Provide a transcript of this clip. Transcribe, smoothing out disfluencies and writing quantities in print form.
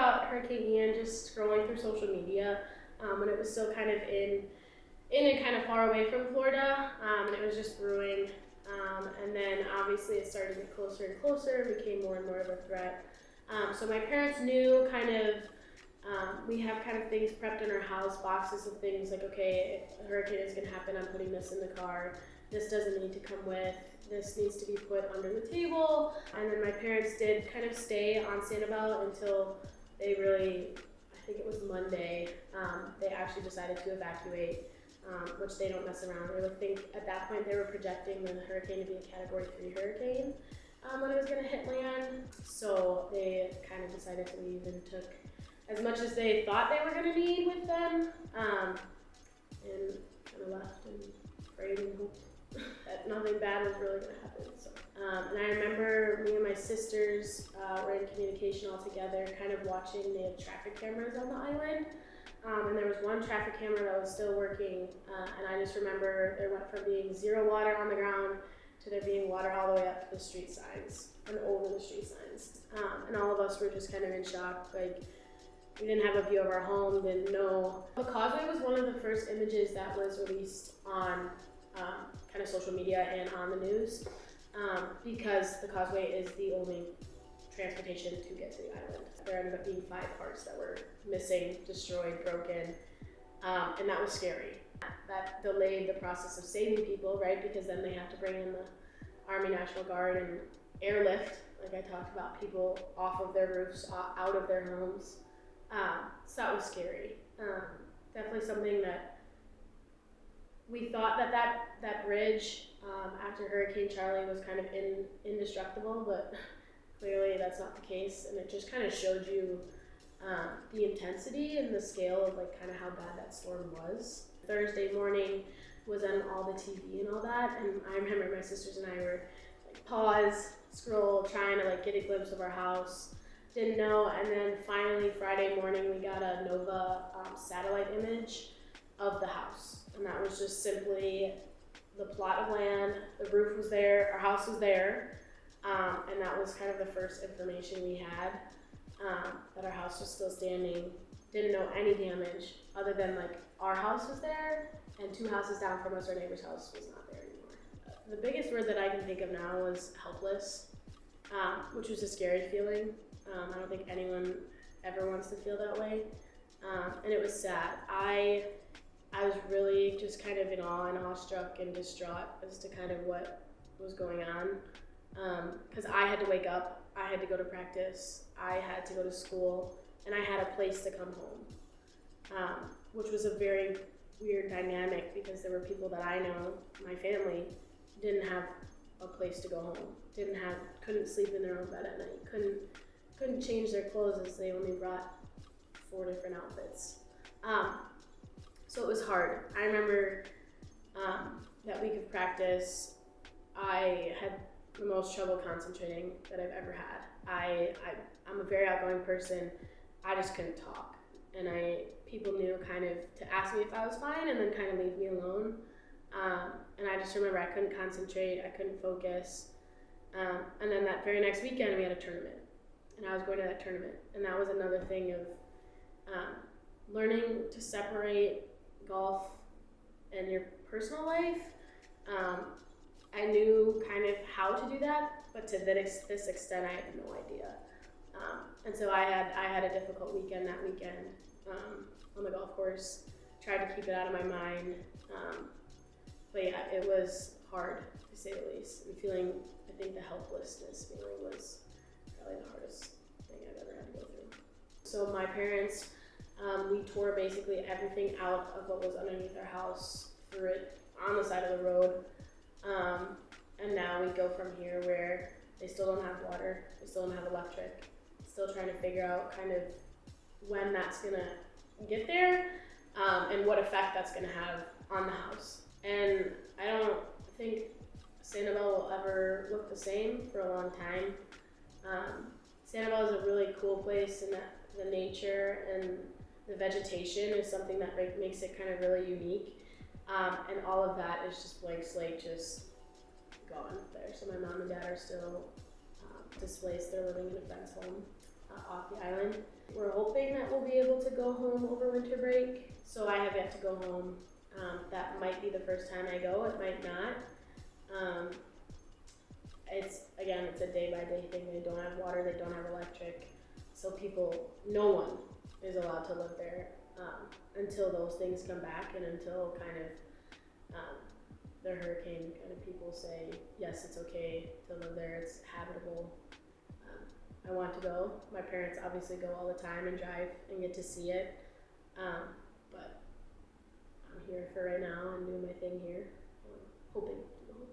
about Hurricane Ian just scrolling through social media when it was still kind of in and kind of far away from Florida, and it was just brewing. And then obviously it started to get closer and closer, became more and more of a threat. So my parents knew kind of, we have kind of things prepped in our house, boxes of things like, okay, if a hurricane is going to happen, I'm putting this in the car. This doesn't need to come with. This needs to be put under the table. And then my parents did kind of stay on Sanibel until they really, I think it was Monday, they actually decided to evacuate, which they don't mess around. They would think at that point they were projecting the hurricane to be a Category 3 hurricane when it was going to hit land. So they kind of decided to leave and took as much as they thought they were going to need with them, and kind of left and prayed and hoped that nothing bad was really going to happen. So, and I remember me and my sisters were in communication all together, kind of watching. They had traffic cameras on the island, and there was one traffic camera that was still working, and I just remember there went from being zero water on the ground to there being water all the way up to the street signs and over the street signs, and all of us were just kind of in shock. Like, we didn't have a view of our home, didn't know. The causeway was one of the first images that was released on kind of social media and on the news, because the causeway is the only transportation to get to the island. There ended up being 5 parts that were missing, destroyed, broken, and that was scary. That delayed the process of saving people, right? Because then they have to bring in the Army National Guard and airlift, like I talked about, people off of their roofs, out of their homes. So that was scary. Definitely something that we thought that bridge after Hurricane Charlie was kind of indestructible, but clearly that's not the case, and it just kind of showed you the intensity and the scale of like kind of how bad that storm was. Thursday morning was on all the TV and all that, and I remember my sisters and I were like pause, scroll, trying to like get a glimpse of our house. Didn't know, and then finally Friday morning we got a NOVA satellite image of the house, and that was just simply the plot of land, the roof was there, our house was there, and that was kind of the first information we had, that our house was still standing. Didn't know any damage other than like our house was there, and 2 houses down from us, our neighbor's house was not there anymore. The biggest word that I can think of now was helpless, which was a scary feeling. I don't think anyone ever wants to feel that way, and it was sad. I was really just kind of in awe and awestruck and distraught as to kind of what was going on, because I had to wake up, I had to go to practice, I had to go to school, and I had a place to come home, which was a very weird dynamic because there were people that I know, my family, didn't have a place to go home, couldn't sleep in their own bed at night, couldn't change their clothes as they only brought 4 different outfits. So it was hard. I remember that week of practice, I had the most trouble concentrating that I've ever had. I'm a very outgoing person. I just couldn't talk. And people knew kind of to ask me if I was fine and then kind of leave me alone. And I just remember I couldn't concentrate, I couldn't focus. And then that very next weekend we had a tournament. And I was going to that tournament, and that was another thing of learning to separate golf and your personal life. I knew kind of how to do that, but to this extent, I had no idea. And so I had a difficult weekend that weekend on the golf course. Tried to keep it out of my mind, but yeah, it was hard to say the least. And feeling, I think the helplessness feeling was probably the hardest thing I've ever had to go through. So my parents, we tore basically everything out of what was underneath our house, threw it on the side of the road, and now we go from here where they still don't have water, they still don't have electric, still trying to figure out kind of when that's gonna get there, and what effect that's gonna have on the house. And I don't think Sanibel will ever look the same for a long time. Sanibel is a really cool place, and that the nature and the vegetation is something that makes it kind of really unique. And all of that is just blank slate, just gone there. So my mom and dad are still displaced. They're living in a friend's home. off the island. We're hoping that we'll be able to go home over winter break. So I have yet to go home. That might be the first time I go. It might not. It's a day by day thing. They don't have water. They don't have electric. So no one is allowed to live there until those things come back and until kind of the hurricane kind of people say, yes, it's okay to live there. It's habitable. I want to go. My parents obviously go all the time and drive and get to see it. But I'm here for right now and doing my thing here. Hoping to go home.